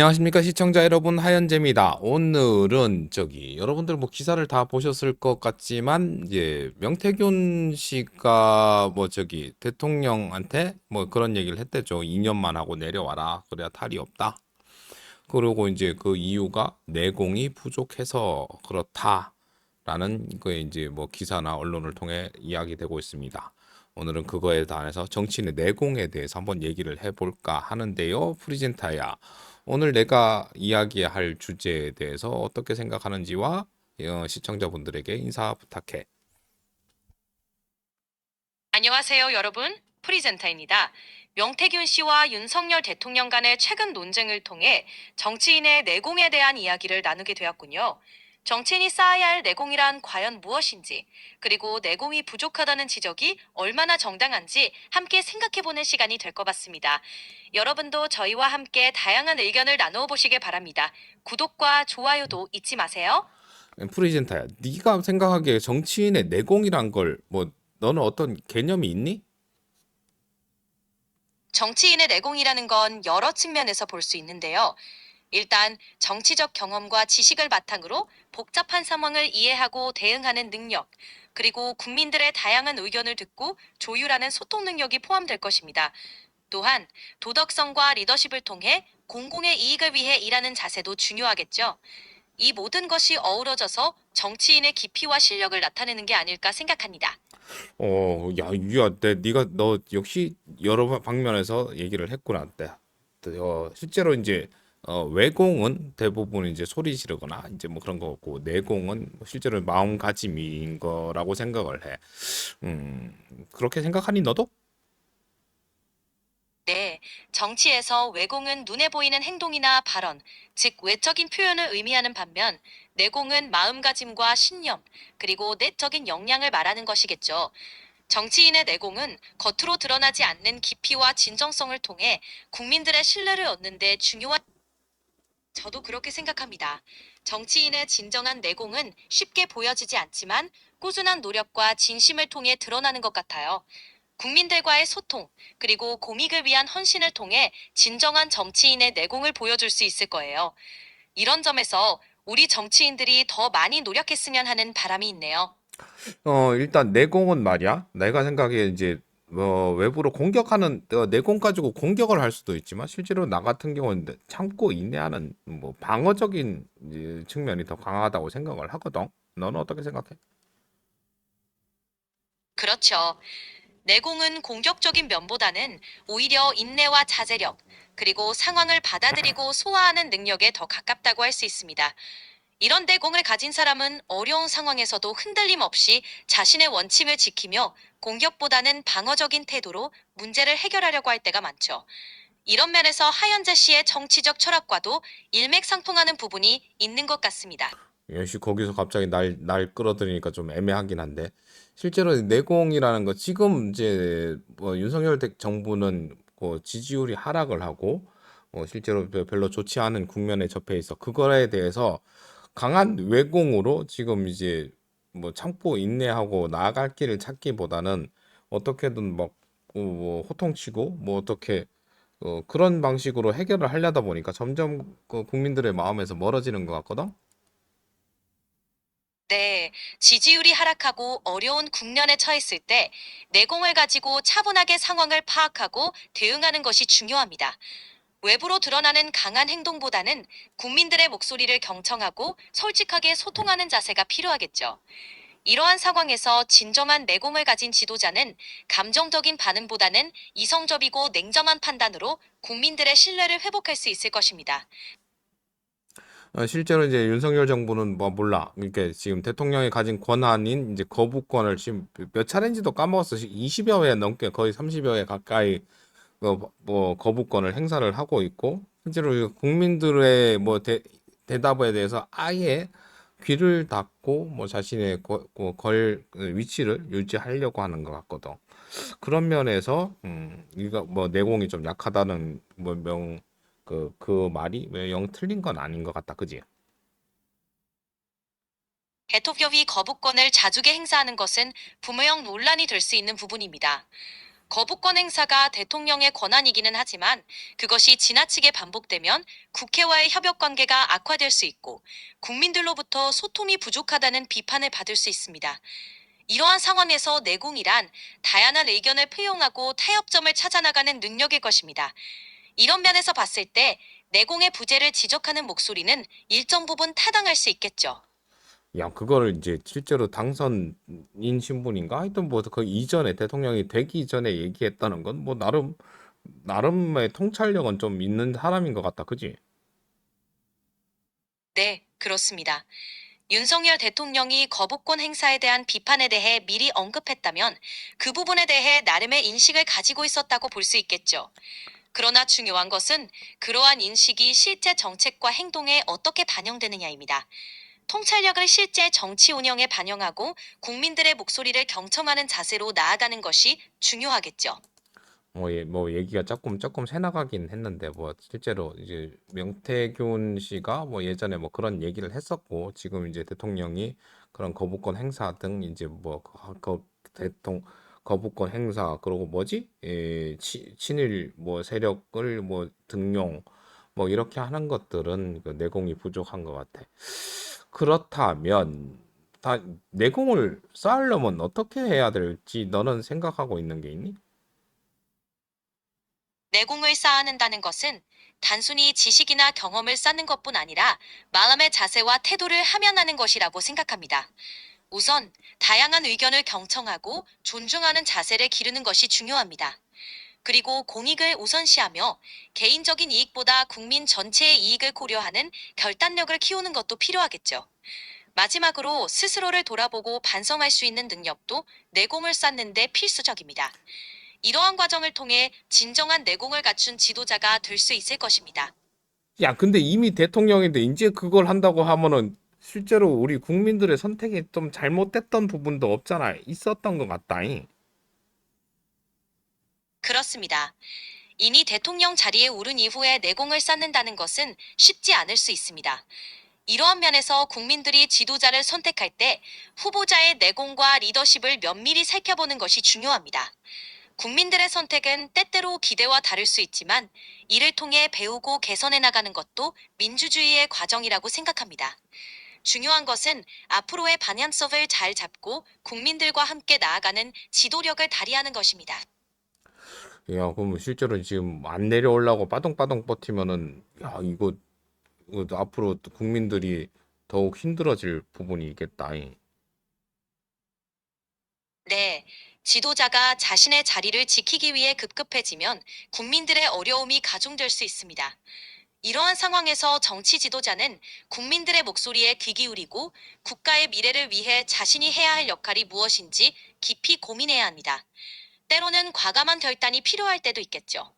안녕하십니까 시청자 여러분, 하현재입니다. 오늘은 여러분들 뭐 기사를 다 보셨을 것 같지만 이제 명태균 씨가 대통령한테 뭐 그런 얘기를 했대죠. 2년만 하고 내려와라, 그래야 탈이 없다. 그리고 이제 그 이유가 내공이 부족해서 그렇다라는 거에 이제 뭐 기사나 언론을 통해 이야기되고 있습니다. 오늘은 그거에 대해서 정치인의 내공에 대해서 한번 얘기를 해볼까 하는데요. 프리젠타야, 오늘 내가 이야기할 주제에 대해서 어떻게 생각하는지와 시청자분들에게 인사 부탁해. 안녕하세요, 여러분. 프리젠타입니다. 명태균 씨와 윤석열 대통령 간의 최근 논쟁을 통해 정치인의 내공에 대한 이야기를 나누게 되었군요. 정치인이 쌓아야 할 내공이란 과연 무엇인지, 그리고 내공이 부족하다는 지적이 얼마나 정당한지 함께 생각해보는 시간이 될 것 같습니다. 여러분도 저희와 함께 다양한 의견을 나누어 보시길 바랍니다. 구독과 좋아요도 잊지 마세요. 프리젠타야, 네가 생각하기에 정치인의 내공이란 걸 뭐 너는 어떤 개념이 있니? 정치인의 내공이라는 건 여러 측면에서 볼 수 있는데요. 일단 정치적 경험과 지식을 바탕으로 복잡한 상황을 이해하고 대응하는 능력, 그리고 국민들의 다양한 의견을 듣고 조율하는 소통 능력이 포함될 것입니다. 또한 도덕성과 리더십을 통해 공공의 이익을 위해 일하는 자세도 중요하겠죠. 이 모든 것이 어우러져서 정치인의 깊이와 실력을 나타내는 게 아닐까 생각합니다. 야, 유야, 네가 너 역시 여러 방면에서 얘기를 했구나. 실제로 이제 외공은 대부분 이제 소리 지르거나 이제 뭐 그런 거고, 내공은 뭐 실제로 마음가짐인 거라고 생각을 해. 음, 그렇게 생각하니 너도? 네, 정치에서 외공은 눈에 보이는 행동이나 발언, 즉 외적인 표현을 의미하는 반면 내공은 마음가짐과 신념, 그리고 내적인 역량을 말하는 것이겠죠. 정치인의 내공은 겉으로 드러나지 않는 깊이와 진정성을 통해 국민들의 신뢰를 얻는 데 중요한. 저도 그렇게 생각합니다. 정치인의 진정한 내공은 쉽게 보여지지 않지만 꾸준한 노력과 진심을 통해 드러나는 것 같아요. 국민들과의 소통, 그리고 공익을 위한 헌신을 통해 진정한 정치인의 내공을 보여줄 수 있을 거예요. 이런 점에서 우리 정치인들이 더 많이 노력했으면 하는 바람이 있네요. 일단 내공은 말이야. 내가 생각에 이제 외부로 공격하는 내공 가지고 공격을 할 수도 있지만, 실제로 나 같은 경우는 참고 인내하는 뭐 방어적인 이제 측면이 더 강하다고 생각을 하거든. 너는 어떻게 생각해? 그렇죠. 내공은 공격적인 면보다는 오히려 인내와 자제력, 그리고 상황을 받아들이고 소화하는 능력에 더 가깝다고 할 수 있습니다. 이런 내공을 가진 사람은 어려운 상황에서도 흔들림 없이 자신의 원칙을 지키며 공격보다는 방어적인 태도로 문제를 해결하려고 할 때가 많죠. 이런 면에서 하현재 씨의 정치적 철학과도 일맥상통하는 부분이 있는 것 같습니다. 역시 거기서 갑자기 날 끌어들이니까 좀 애매하긴 한데, 실제로 내공이라는 거 지금 이제 뭐 윤석열 정부는 뭐 지지율이 하락을 하고 실제로 별로 좋지 않은 국면에 접해 있어. 그거에 대해서 강한 외공으로 지금 이제 뭐 참고 인내하고 나아갈 길을 찾기보다는 어떻게든 뭐 호통치고 뭐 어떻게 그런 방식으로 해결을 하려다 보니까 점점 그 국민들의 마음에서 멀어지는 것 같거든. 네, 지지율이 하락하고 어려운 국면에 처했을 때 내공을 가지고 차분하게 상황을 파악하고 대응하는 것이 중요합니다. 외부로 드러나는 강한 행동보다는 국민들의 목소리를 경청하고 솔직하게 소통하는 자세가 필요하겠죠. 이러한 상황에서 진정한 내공을 가진 지도자는 감정적인 반응보다는 이성적이고 냉정한 판단으로 국민들의 신뢰를 회복할 수 있을 것입니다. 실제로 이제 윤석열 정부는 뭐 몰라. 그러니까 지금 대통령이 가진 권한인 이제 거부권을 지금 몇 차례인지도 까먹었어. 20여 회 넘게, 거의 30여 회 가까이 뭐 거부권을 행사를 하고 있고, 실제로 국민들의 뭐 대답에 대해서 아예 귀를 닫고 뭐 자신의 위치를 유지하려고 하는 것 같거든. 그런 면에서 이거 뭐 내공이 좀 약하다는 그 말이 왜 영 틀린 건 아닌 것 같다, 그지? 대통령이 거부권을 자주게 행사하는 것은 분명 논란이 될 수 있는 부분입니다. 거부권 행사가 대통령의 권한이기는 하지만 그것이 지나치게 반복되면 국회와의 협력 관계가 악화될 수 있고 국민들로부터 소통이 부족하다는 비판을 받을 수 있습니다. 이러한 상황에서 내공이란 다양한 의견을 포용하고 타협점을 찾아나가는 능력일 것입니다. 이런 면에서 봤을 때 내공의 부재를 지적하는 목소리는 일정 부분 타당할 수 있겠죠. 야, 그거를 이제 실제로 당선인 신분인가? 하여튼 뭐 그 이전에 대통령이 되기 전에 얘기했다는 건 뭐 나름의 통찰력은 좀 있는 사람인 것 같다. 그지? 네, 그렇습니다. 윤석열 대통령이 거부권 행사에 대한 비판에 대해 미리 언급했다면 그 부분에 대해 나름의 인식을 가지고 있었다고 볼 수 있겠죠. 그러나 중요한 것은 그러한 인식이 실제 정책과 행동에 어떻게 반영되느냐입니다. 통찰력을 실제 정치 운영에 반영하고 국민들의 목소리를 경청하는 자세로 나아가는 것이 중요하겠죠. 뭐 얘기가 조금 새 나가긴 했는데 뭐 실제로 이제 명태균 씨가 뭐 예전에 뭐 그런 얘기를 했었고 지금 이제 대통령이 그런 거부권 행사 등 이제 뭐 대통 거부권 행사 그리고 뭐지? 친일 뭐 세력을 뭐 등용 뭐 이렇게 하는 것들은 그 내공이 부족한 것 같아. 그렇다면 다 내공을 쌓으려면 어떻게 해야 될지 너는 생각하고 있는 게 있니? 내공을 쌓아낸다는 것은 단순히 지식이나 경험을 쌓는 것뿐 아니라 마음의 자세와 태도를 하면하는 것이라고 생각합니다. 우선 다양한 의견을 경청하고 존중하는 자세를 기르는 것이 중요합니다. 그리고 공익을 우선시하며 개인적인 이익보다 국민 전체의 이익을 고려하는 결단력을 키우는 것도 필요하겠죠. 마지막으로 스스로를 돌아보고 반성할 수 있는 능력도 내공을 쌓는 데 필수적입니다. 이러한 과정을 통해 진정한 내공을 갖춘 지도자가 될 수 있을 것입니다. 야, 근데 이미 대통령인데 이제 그걸 한다고 하면은 실제로 우리 국민들의 선택이 좀 잘못됐던 부분도 없잖아. 있었던 것 같다잉. 그렇습니다. 이미 대통령 자리에 오른 이후에 내공을 쌓는다는 것은 쉽지 않을 수 있습니다. 이러한 면에서 국민들이 지도자를 선택할 때 후보자의 내공과 리더십을 면밀히 살펴보는 것이 중요합니다. 국민들의 선택은 때때로 기대와 다를 수 있지만 이를 통해 배우고 개선해 나가는 것도 민주주의의 과정이라고 생각합니다. 중요한 것은 앞으로의 방향성을 잘 잡고 국민들과 함께 나아가는 지도력을 발휘하는 것입니다. 야, 그럼 실제로 지금 안 내려오려고 빠동빠동 버티면은 야, 이거 앞으로 또 국민들이 더욱 힘들어질 부분이 있겠다잉. 네, 지도자가 자신의 자리를 지키기 위해 급급해지면 국민들의 어려움이 가중될 수 있습니다. 이러한 상황에서 정치 지도자는 국민들의 목소리에 귀 기울이고 국가의 미래를 위해 자신이 해야 할 역할이 무엇인지 깊이 고민해야 합니다. 때로는 과감한 결단이 필요할 때도 있겠죠.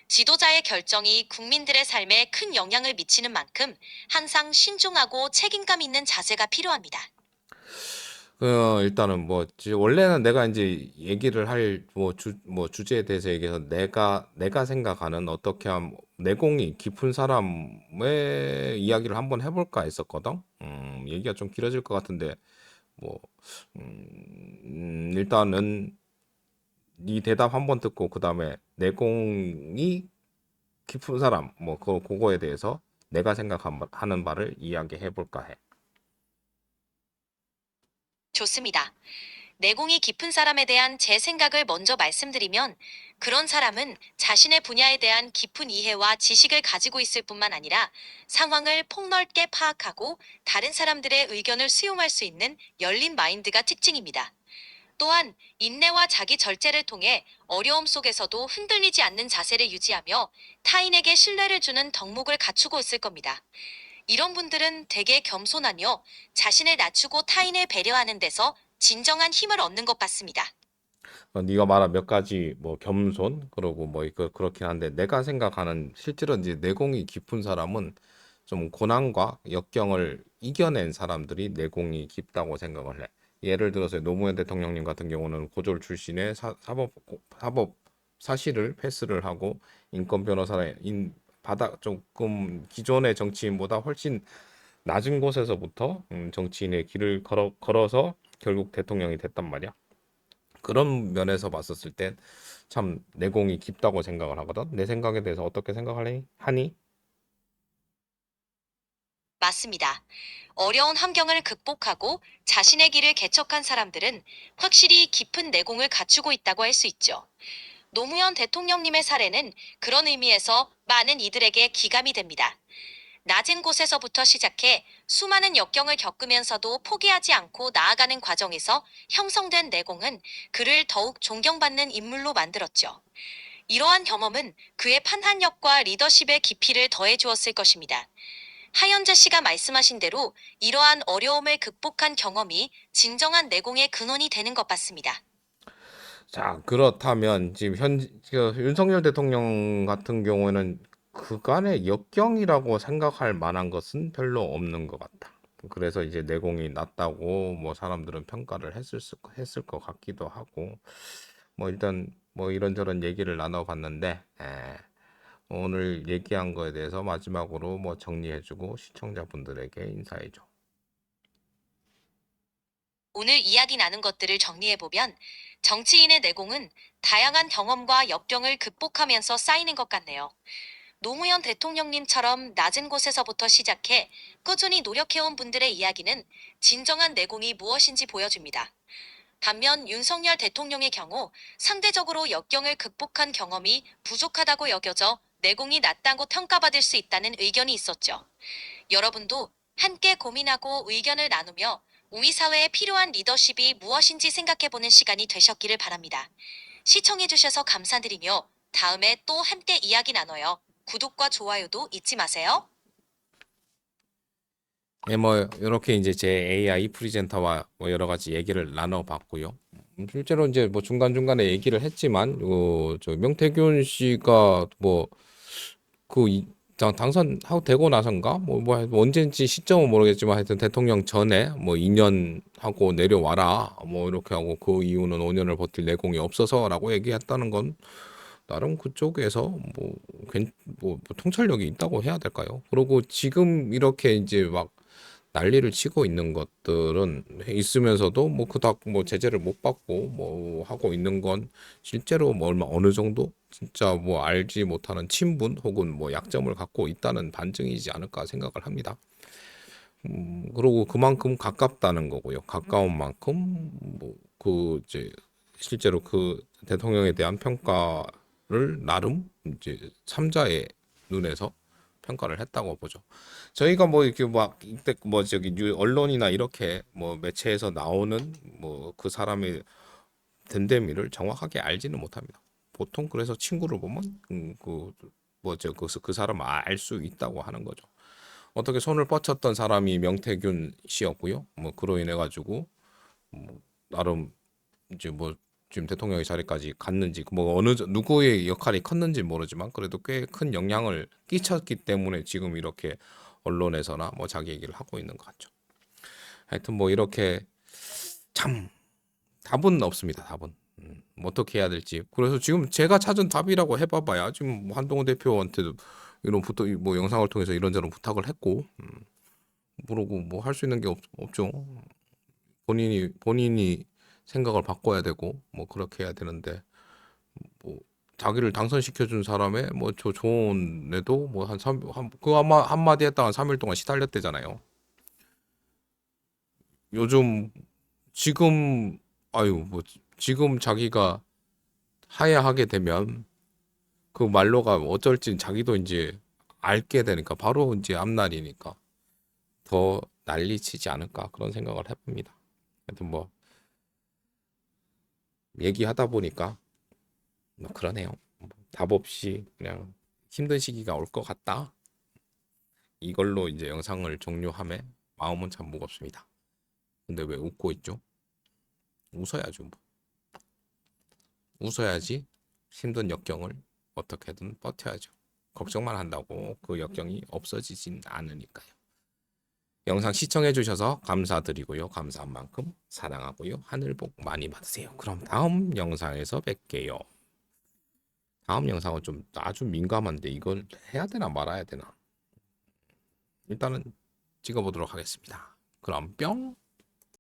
지도자의 결정이 국민들의 삶에 큰 영향을 미치는 만큼 항상 신중하고 책임감 있는 자세가 필요합니다. 일단은 원래는 내가 이제 얘기를 할 뭐 주제에 대해서 얘기해서 내가 생각하는 어떻게 하면 내공이 깊은 사람의 이야기를 한번 해볼까 했었거든. 얘기가 좀 길어질 것 같은데 뭐 일단은 네 대답 한번 듣고 그 다음에 내공이 깊은 사람 그거에 대해서 내가 생각하는 바를 이야기해 볼까 해. 좋습니다. 내공이 깊은 사람에 대한 제 생각을 먼저 말씀드리면 그런 사람은 자신의 분야에 대한 깊은 이해와 지식을 가지고 있을 뿐만 아니라 상황을 폭넓게 파악하고 다른 사람들의 의견을 수용할 수 있는 열린 마인드가 특징입니다. 또한 인내와 자기 절제를 통해 어려움 속에서도 흔들리지 않는 자세를 유지하며 타인에게 신뢰를 주는 덕목을 갖추고 있을 겁니다. 이런 분들은 되게 겸손하며 자신을 낮추고 타인을 배려하는 데서 진정한 힘을 얻는 것 같습니다. 네가 말한 몇 가지 뭐 겸손 그러고 뭐 그렇긴 한데 내가 생각하는 실제로 이제 내공이 깊은 사람은 좀 고난과 역경을 이겨낸 사람들이 내공이 깊다고 생각을 해. 예를 들어서 노무현 대통령님 같은 경우는 고졸 출신의 사법 사실을 패스를 하고 인권 변호사의 바닥 조금 기존의 정치인보다 훨씬 낮은 곳에서부터 정치인의 길을 걸어서 결국 대통령이 됐단 말이야. 그런 면에서 봤었을 땐 참 내공이 깊다고 생각을 하거든. 내 생각에 대해서 어떻게 생각하니? 하니? 맞습니다. 어려운 환경을 극복하고 자신의 길을 개척한 사람들은 확실히 깊은 내공을 갖추고 있다고 할 수 있죠. 노무현 대통령님의 사례는 그런 의미에서 많은 이들에게 기감이 됩니다. 낮은 곳에서부터 시작해 수많은 역경을 겪으면서도 포기하지 않고 나아가는 과정에서 형성된 내공은 그를 더욱 존경받는 인물로 만들었죠. 이러한 경험은 그의 판단력과 리더십의 깊이를 더해 주었을 것입니다. 하현재 씨가 말씀하신 대로 이러한 어려움을 극복한 경험이 진정한 내공의 근원이 되는 것 같습니다. 자, 그렇다면 지금 윤석열 대통령 같은 경우에는 그간의 역경이라고 생각할 만한 것은 별로 없는 것 같다. 그래서 이제 내공이 낮다고 뭐 사람들은 평가를 했을 것 같기도 하고, 뭐 일단 뭐 이런저런 얘기를 나눠봤는데, 오늘 얘기한 거에 대해서 마지막으로 뭐 정리해주고 시청자분들에게 인사해줘. 오늘 이야기 나눈 것들을 정리해보면 정치인의 내공은 다양한 경험과 역경을 극복하면서 쌓이는 것 같네요. 노무현 대통령님처럼 낮은 곳에서부터 시작해 꾸준히 노력해온 분들의 이야기는 진정한 내공이 무엇인지 보여줍니다. 반면 윤석열 대통령의 경우 상대적으로 역경을 극복한 경험이 부족하다고 여겨져 내공이 낮다고 평가받을 수 있다는 의견이 있었죠. 여러분도 함께 고민하고 의견을 나누며 우리 사회에 필요한 리더십이 무엇인지 생각해보는 시간이 되셨기를 바랍니다. 시청해주셔서 감사드리며 다음에 또 함께 이야기 나눠요. 구독과 좋아요도 잊지 마세요. 예, 뭐 이렇게 이제 제 AI 프리젠터와 뭐 여러 가지 얘기를 나눠봤고요. 실제로 이제 뭐 중간중간에 얘기를 했지만, 저 명태균 씨가 뭐 그 당선하고 되고 나선가 뭐 언제인지 시점은 모르겠지만 하여튼 대통령 전에 뭐 2년 하고 내려와라 뭐 이렇게 하고 그 이유는 5년을 버틸 내공이 없어서라고 얘기했다는 건 나름 그쪽에서 뭐 통찰력이 있다고 해야 될까요? 그리고 지금 이렇게 이제 막 난리를 치고 있는 것들은 있으면서도 뭐 그닥 뭐 제재를 못 받고 뭐 하고 있는 건 실제로 뭐 얼마 어느 정도 진짜 뭐 알지 못하는 친분 혹은 뭐 약점을 갖고 있다는 반증이지 않을까 생각을 합니다. 그리고 그만큼 가깝다는 거고요. 가까운 만큼 뭐 그 이제 실제로 그 대통령에 대한 평가를 나름 이제 삼자의 눈에서 평가를 했다고 보죠. 저희가 뭐 이렇게 막 이때 뭐 저기 언론이나 이렇게 뭐 매체에서 나오는 뭐 그 사람의 됨됨이를 정확하게 알지는 못합니다. 보통 그래서 친구를 보면 그 뭐죠 그 사람 알 수 있다고 하는 거죠. 어떻게 손을 뻗쳤던 사람이 명태균 씨였고요. 뭐 그로 인해 가지고 뭐 나름 이제 뭐 지금 대통령의 자리까지 갔는지 뭐 누구의 역할이 컸는지 모르지만 그래도 꽤 큰 영향을 끼쳤기 때문에 지금 이렇게 언론에서나 뭐 자기 얘기를 하고 있는 것 같죠. 하여튼 뭐 이렇게 참 답은 없습니다. 답은 뭐 어떻게 해야 될지. 그래서 지금 제가 찾은 답이라고 해봐봐야 지금 뭐 한동훈 대표한테도 이런 부탁 뭐 영상을 통해서 이런저런 부탁을 했고 모르고 뭐 할 수 있는 게 없죠. 본인이 생각을 바꿔야 되고 뭐 그렇게 해야 되는데 뭐 자기를 당선시켜 준 사람의 뭐 저 조언에도 뭐 그 아마 한마디 했다가 한 3일 동안 시달렸대잖아요. 요즘 지금 아유 뭐 지금 자기가 하야하게 되면 그 말로가 어쩔지 자기도 이제 알게 되니까 바로 이제 앞날이니까 더 난리치지 않을까 그런 생각을 해봅니다. 하여튼 뭐 얘기하다 보니까 뭐 그러네요. 답 없이 그냥 힘든 시기가 올 것 같다. 이걸로 이제 영상을 종료함에 마음은 참 무겁습니다. 근데 왜 웃고 있죠? 웃어야죠. 뭐. 웃어야지 힘든 역경을 어떻게든 버텨야죠. 걱정만 한다고 그 역경이 없어지진 않으니까요. 영상 시청해주셔서 감사드리고요. 감사한 만큼 사랑하고요. 하늘 복 많이 받으세요. 그럼 다음 영상에서 뵐게요. 다음 영상은 좀 아주 민감한데 이걸 해야 되나 말아야 되나? 일단은 찍어보도록 하겠습니다. 그럼 뿅!